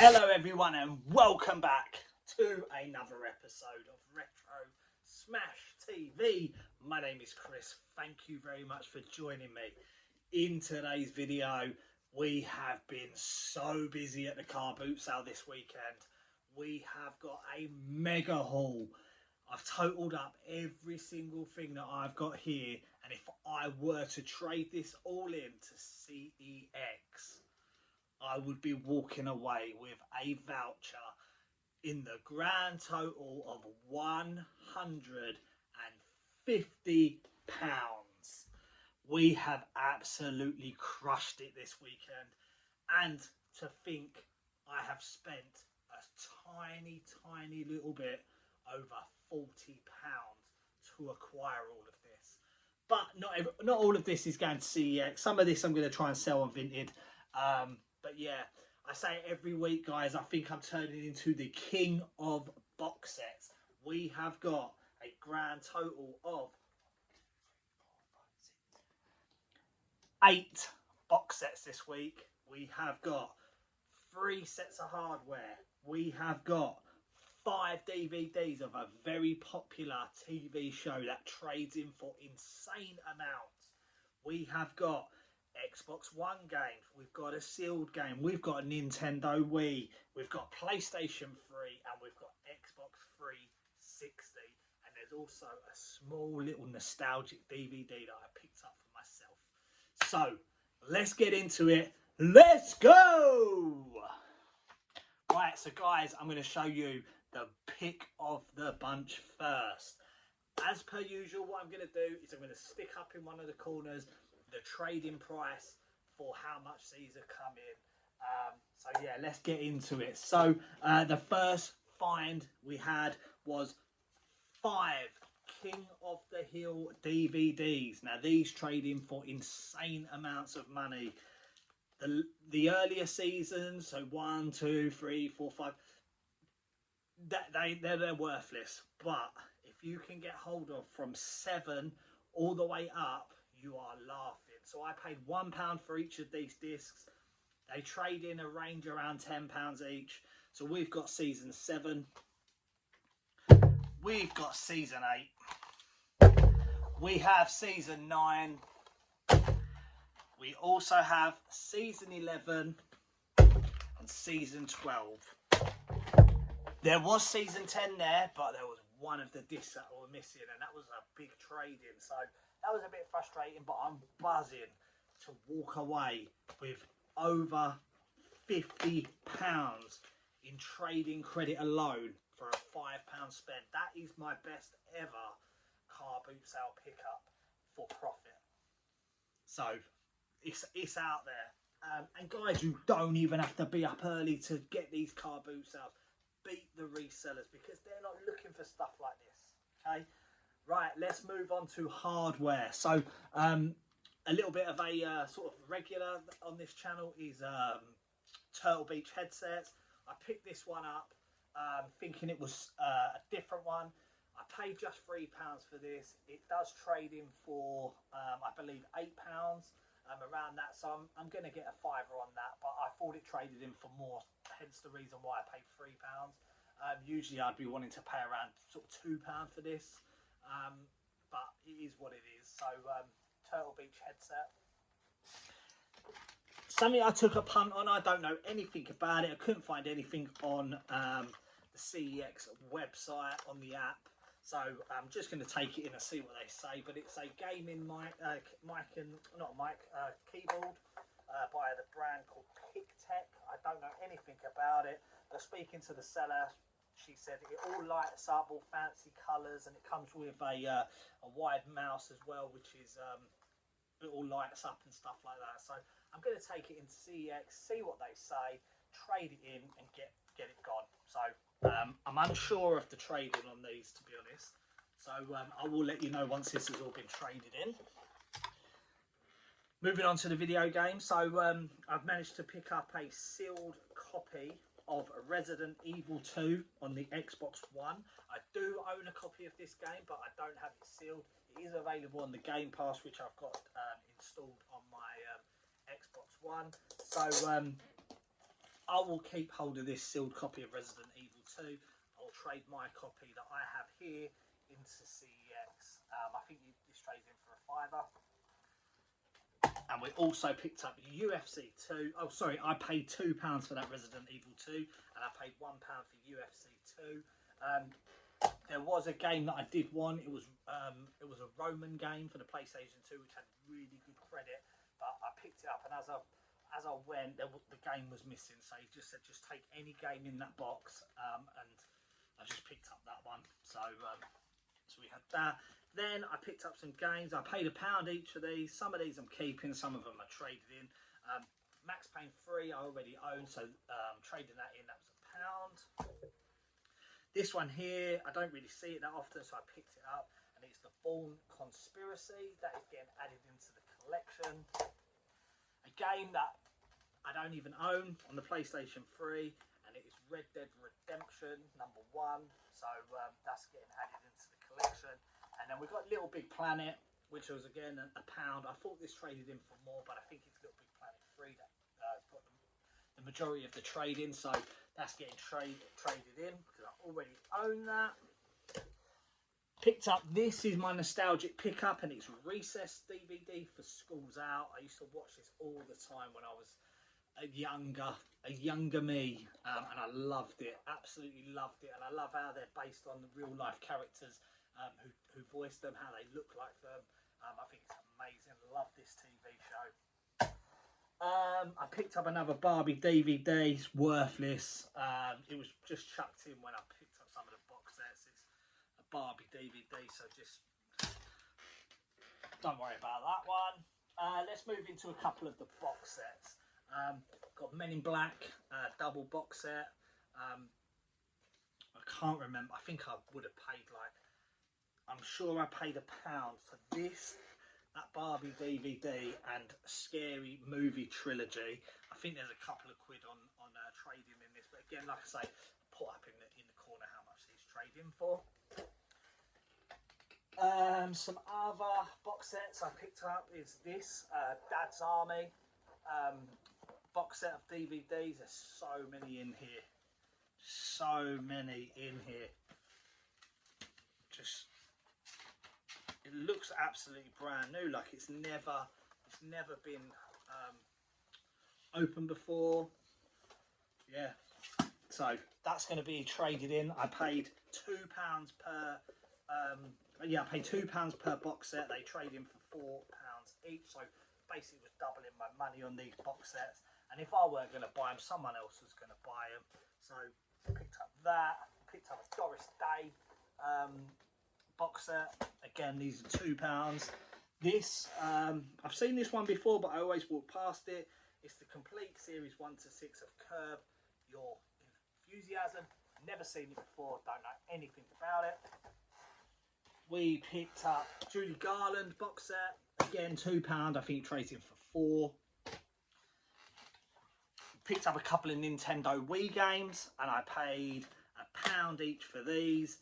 Hello everyone and welcome back to another episode of Retro Smash TV. My name is Chris. Thank you very much for joining me. In today's video, we have been so busy at the car boot sale this weekend. We have got a mega haul. I've totaled up every single thing that I've got here, and if I were to trade this all in to CEX, I would be walking away with a voucher in the grand total of £150. We have absolutely crushed it this weekend, and to think I have spent a tiny little bit over £40 to acquire all of this. But not all of this is going to CEX. Some of this I'm going to try and sell on Vinted. But yeah, I say it every week, guys. I think I'm turning into the king of box sets. We have got a grand total of 8 box sets this week. We have got 3 sets of hardware. We have got 5 DVDs of a very popular TV show that trades in for insane amounts. We have got Xbox One games, we've got a sealed game, we've got a Nintendo Wii, we've got PlayStation 3, and we've got Xbox 360. And there's also a small little nostalgic DVD that I picked up for myself. So let's get into it. Let's go! Right, so guys, I'm going to show you the pick of the bunch first. As per usual, what I'm going to do is I'm going to stick up in one of the corners the trading price for how much these are coming. So yeah, let's get into it. So the first find we had was 5 King of the Hill DVDs. Now these trade in for insane amounts of money. The earlier seasons, so 1, 2, 3, 4, 5, they're worthless. But if you can get hold of from 7 all the way up, you are laughing. So I paid £1 for each of these discs. They trade in a range around £10 each. So we've got season 7. We've got season 8. We have season 9. We also have season 11 and season 12. There was season 10 there, but there was one of the discs that were missing, and that was a big trade-in. So that was a bit frustrating, but I'm buzzing to walk away with over £50 in trading credit alone for a £5 spend. That is my best ever car boot sale pickup for profit. So it's out there. And guys, you don't even have to be up early to get these car boot sales. Beat the resellers because they're not looking for stuff like this. Okay. Right, let's move on to hardware. So a little bit of a sort of regular on this channel is Turtle Beach headsets. I picked this one up thinking it was a different one. I paid just £3 for this. It does trade in for I believe £8 around that, so I'm going to get a fiver on that, but I thought it traded in for more, hence the reason why I paid £3. Usually I'd be wanting to pay around sort of £2 for this. But it is what it is. So Turtle Beach headset, something I took a punt on. I don't know anything about it. I couldn't find anything on the CEX website, on the app, so I'm just going to take it in and see what they say. But it's a gaming keyboard by the brand called Pictech. I don't know anything about it, but speaking to the seller, she said it all lights up, all fancy colours, and it comes with a wide mouse as well, which is it all lights up and stuff like that. So I'm going to take it into CEX, see what they say, trade it in, and get it gone. So I'm unsure of the trading on these, to be honest. So I will let you know once this has all been traded in. Moving on to the video game. So I've managed to pick up a sealed copy of Resident Evil 2 on the Xbox One. I do own a copy of this game, but I don't have it sealed. It is available on the Game Pass, which I've got installed on my Xbox One. So I will keep hold of this sealed copy of Resident Evil 2. I'll trade my copy that I have here into CEX. I think this trades in for a £5. And we also picked up UFC 2. Oh, sorry, I paid £2 for that Resident Evil 2, and I paid £1 for UFC 2. There was a game that I did want. It was a Roman game for the PlayStation 2, which had really good credit. But I picked it up, and as I went, the game was missing. So he just said, just take any game in that box, and I just picked up that one. So we had that. Then I picked up some games. I paid £1 each for these. Some of these I'm keeping, some of them I traded in. Max Payne 3 I already own, so trading that in, that was £1. This one here, I don't really see it that often, so I picked it up, and it's the Bourne Conspiracy. That is getting added into the collection. A game that I don't even own on the PlayStation 3, and it is Red Dead Redemption #1. So that's getting added into the collection. And then we've got Little Big Planet, which was again £1. I thought this traded in for more, but I think it's Little Big Planet 3 that got the majority of the trade in. So that's getting traded in because I already own that. Picked up, this is my nostalgic pickup, and it's Recess DVD for Schools Out. I used to watch this all the time when I was a younger me, and I loved it, absolutely loved it. And I love how they're based on the real life characters who voice them, how they look like them. I think it's amazing. Love this TV show. I picked up another Barbie DVD. It's worthless. It was just chucked in when I picked up some of the box sets. It's a Barbie DVD, so just don't worry about that one. Let's move into a couple of the box sets. Got Men in Black double box set. I can't remember. I think I would have paid I'm sure I paid £1 for this. That Barbie DVD and Scary Movie trilogy. I think there's a couple of quid on trading in this, but again, like I say, put up in the corner how much these trade in for. Some other box sets I picked up is this Dad's Army box set of DVDs. There's so many in here, just it looks absolutely brand new, like it's never been opened before. Yeah, so that's going to be traded in. I paid £2 per I paid £2 per box set. They trade in for £4 each, so basically was doubling my money on these box sets. And if I weren't going to buy them, someone else was going to buy them. So picked up that. Picked up a Doris Day box set. Again, these are £2. This I've seen this one before, but I always walk past it. It's the complete series 1 to 6 of Curb Your Enthusiasm. Never seen it before, don't know anything about it. We picked up Judy Garland box set. Again, £2. I think it trades in for £4. Picked up a couple of Nintendo Wii games, and I paid £1 each for these.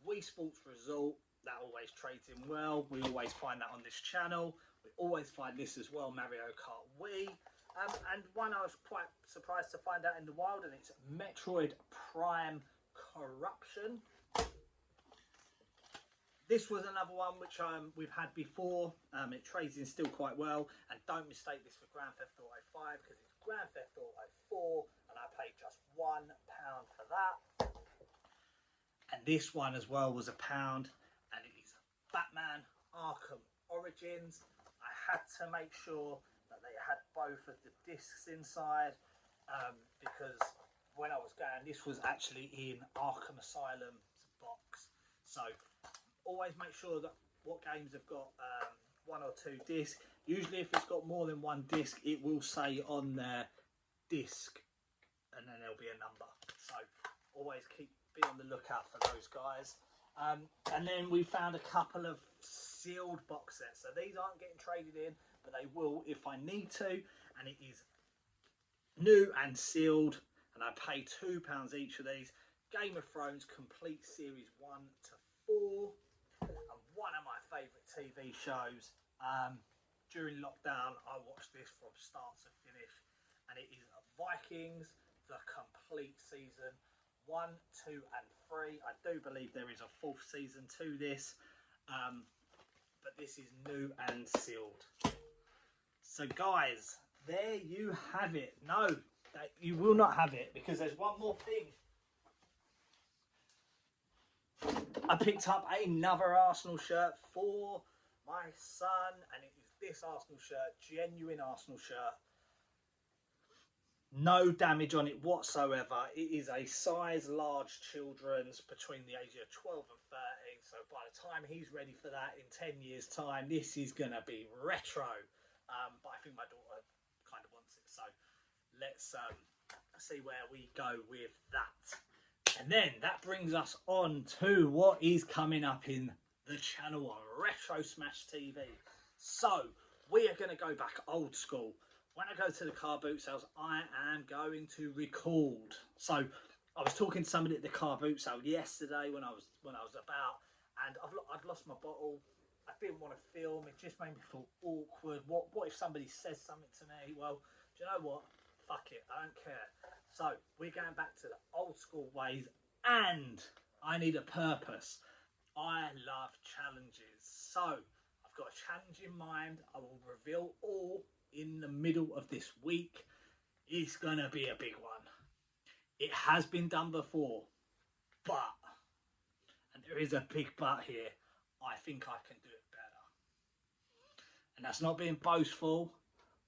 Wii Sports Resort, that always trades in well. We always find that on this channel. We always find this as well, Mario Kart Wii. And one I was quite surprised to find out in the wild, and it's Metroid Prime Corruption. This was another one which we've had before. It trades in still quite well. And don't mistake this for Grand Theft Auto 5, because it's Grand Theft Auto 4, and I paid just £1 for that. And this one as well was £1, and it is Batman Arkham Origins. I had to make sure that they had both of the discs inside, because when I was going, this was actually in Arkham Asylum's box. So always make sure that what games have got 1 or 2 discs. Usually if it's got more than 1 disc, it will say on their disc, and then there'll be a number. So always be on the lookout for those guys. And then we found a couple of sealed box sets. So these aren't getting traded in, but they will if I need to. And it is new and sealed, and I paid £2 each of these. Game of Thrones complete series 1 to 4. And one of my favourite TV shows. During lockdown, I watched this from start to finish, and it is Vikings, the complete season 1, 2 and 3. I do believe there is a 4th season to this, but this is new and sealed. So guys, there you have it. No, you will not have it, because there's one more thing. I picked up another Arsenal shirt for my son, and it is this Arsenal shirt, genuine Arsenal shirt. No damage on it whatsoever. It is a size large children's between the ages of 12 and 13. So by the time he's ready for that in 10 years time, this is going to be retro. But I think my daughter kind of wants it. So let's see where we go with that. And then that brings us on to what is coming up in the channel on Retro Smash TV. So we are going to go back old school. When I go to the car boot sales, I am going to record. So I was talking to somebody at the car boot sale yesterday when I was about, and I'd lost my bottle. I didn't want to film. It just made me feel awkward. What if somebody says something to me? Well, do you know what? Fuck it. I don't care. So we're going back to the old school ways, and I need a purpose. I love challenges. So I've got a challenge in mind. I will reveal all in the middle of this week. It's going to be a big one. It has been done before, but, and there is a big but here, I think I can do it better. And that's not being boastful,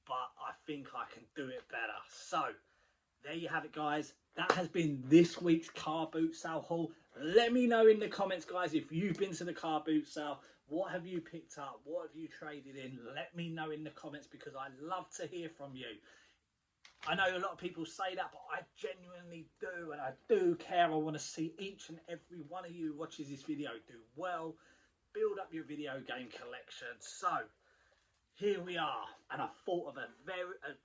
but I think I can do it better. So there you have it, guys. That has been this week's car boot sale haul. Let me know in the comments, guys, if you've been to the car boot sale. What have you picked up? What have you traded in? Let me know in the comments, because I love to hear from you. I know a lot of people say that, but I genuinely do, and I do care. I want to see each and every one of you watches this video do well. Build up your video game collection. So here we are, and I thought of a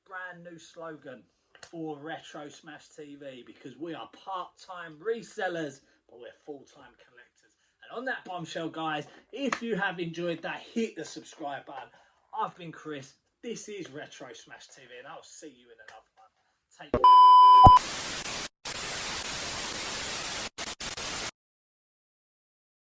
brand new slogan for Retro Smash TV, because we are part-time resellers, but we're full-time collectors. And on that bombshell, guys, if you have enjoyed that, hit the subscribe button. I've been Chris. This is Retro Smash TV, and I'll see you in another one. Take care.